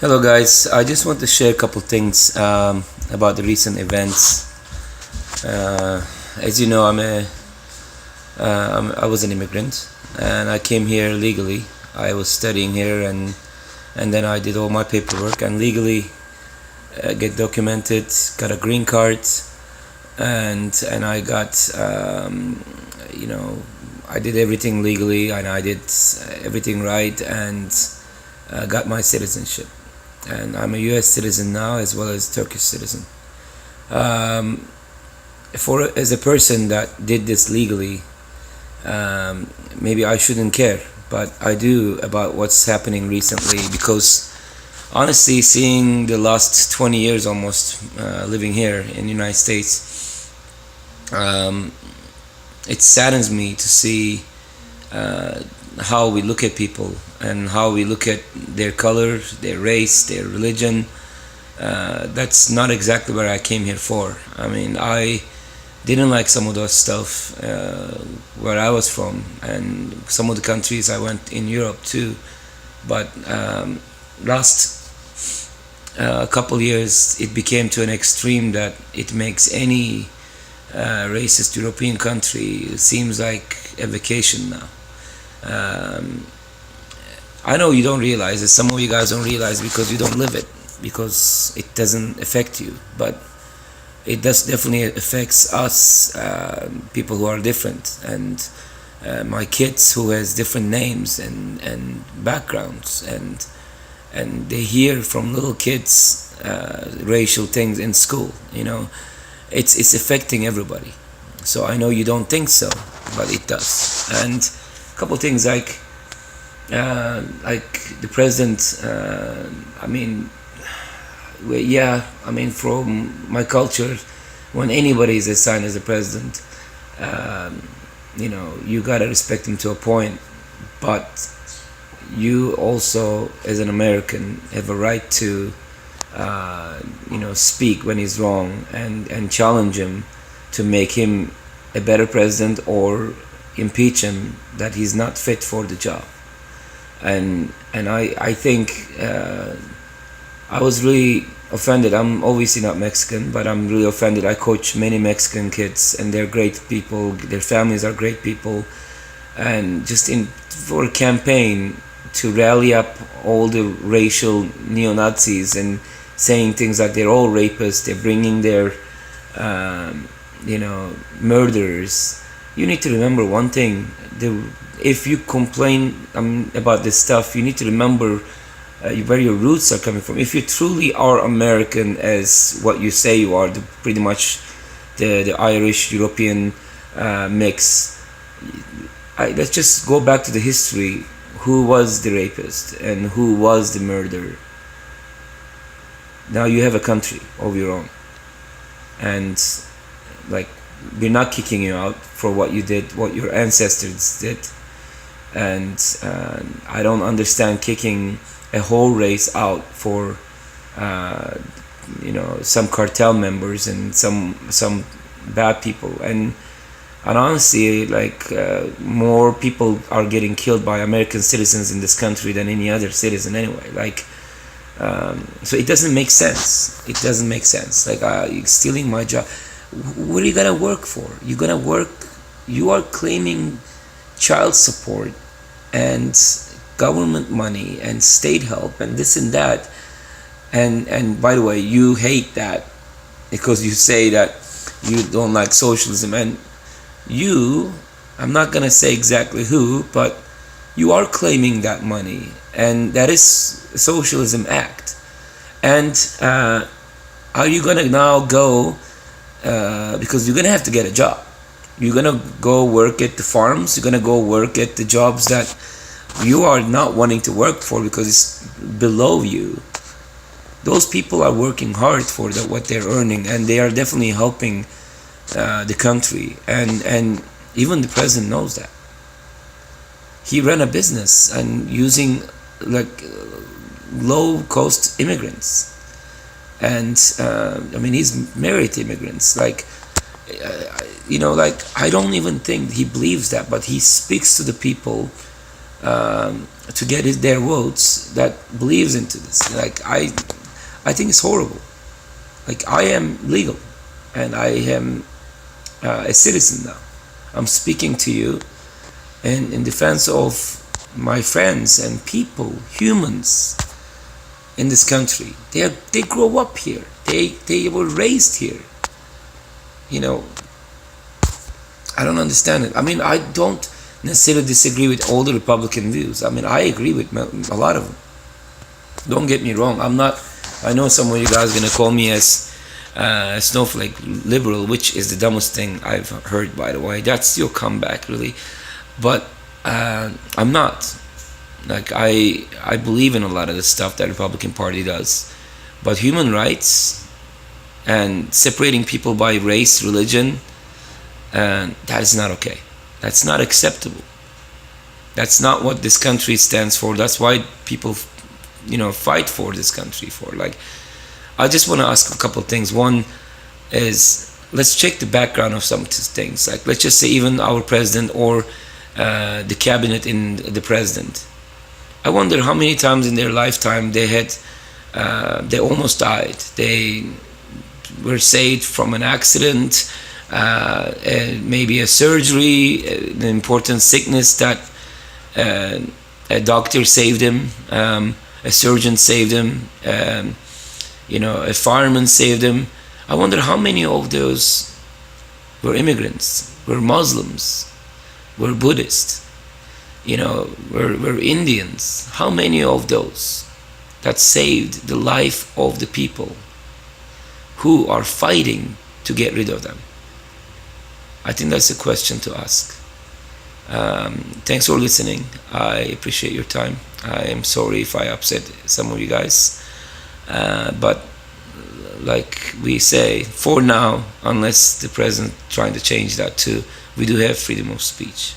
Hello, guys. I just want to share a couple things about the recent events. As you know, I was an immigrant, and I came here legally. I was studying here, and then I did all my paperwork and legally get documented, got a green card, and I got you know I did everything legally, and I did everything right, and got my citizenship. And I'm a U.S. citizen now as well as Turkish citizen. Um, for as a person that did this legally, maybe I shouldn't care, but I do about what's happening recently because honestly, seeing the last 20 years almost living here in the United States, um, it saddens me to see uh, how we look at people and how we look at their color, their race, their religion. That's not exactly what I came here for. I mean, I didn't like some of those stuff where I was from, and some of the countries I went in Europe too. But last couple years, it became to an extreme that it makes any racist European country seems like a vacation now. Um, I know you don't realize it. Some of you guys don't realize because you don't live it, because it doesn't affect you. But it does definitely affects us, people who are different, and my kids who has different names and backgrounds, and they hear from little kids racial things in school. It's affecting everybody. So I know you don't think so, but it does. And a couple things like the president. I mean, yeah. I mean, from my culture, when anybody is assigned as a president, um, you gotta respect him to a point, but you also, as an American, have a right to, speak when he's wrong and challenge him to make him a better president or impeach him that he's not fit for the job. And I think I was really offended. I'm obviously not Mexican, but I'm really offended. I coach many Mexican kids, and they're great people. Their families are great people, and just in for a campaign to rally up all the racial neo Nazis and saying things like they're all rapists. They're bringing their murderers. You need to remember one thing: if you complain about this stuff, you need to remember where your roots are coming from. If you truly are American, as what you say you are, pretty much the Irish European mix. Let's just go back to the history. Who was the rapist and who was the murderer? Now you have a country of your own, and like we're not kicking you out for what you did, what your ancestors did, and I don't understand kicking a whole race out for some cartel members and some bad people. And honestly, like more people are getting killed by American citizens in this country than any other citizen anyway. Like, so it doesn't make sense. It doesn't make sense. Like, you're stealing my job. What are you gonna work for? You're gonna work. You are claiming child support and government money and state help and this and that. And by the way, you hate that because you say that you don't like socialism. And I'm not gonna say exactly who, but you are claiming that money, and that is a socialism act. And are you gonna now go because you're gonna have to get a job? You're gonna go work at the farms. You're gonna go work at the jobs that you are not wanting to work for because it's below you. Those people are working hard for what they're earning, and they are definitely helping the country. And even the president knows that. He ran a business and using like low cost immigrants, and I mean he's married to immigrants. Like like I don't even think he believes that, but he speaks to the people to get their votes that believes into this. Like I think it's horrible. Like I am legal, and I am a citizen now. I'm speaking to you in defense of my friends and people, humans in this country. They grow up here. They were raised here. You know, I don't understand it. I mean, I don't necessarily disagree with all the Republican views. I mean, I agree with a lot of them. Don't get me wrong. I'm not. I know some of you guys are gonna call me as snowflake liberal, which is the dumbest thing I've heard, by the way. That's your comeback, really. But I'm not. Like I believe in a lot of the stuff that the Republican Party does, but human rights and separating people by race, religion, that is not okay. That's not acceptable. That's not what this country stands for. That's why people, fight for this country for. Like, I just want to ask a couple of things. One is, let's check the background of some of these things. Like, let's just say even our president or the cabinet in the president. I wonder how many times in their lifetime they almost died. They were saved from an accident, maybe a surgery, an important sickness that a doctor saved him, a surgeon saved him, a fireman saved him. I wonder how many of those were immigrants, were Muslims, were Buddhists, were Indians. How many of those that saved the life of the people who are fighting to get rid of them? I think that's a question to ask. Thanks for listening. I appreciate your time. I am sorry if I upset some of you guys. But like we say, for now, unless the president trying to change that too, we do have freedom of speech.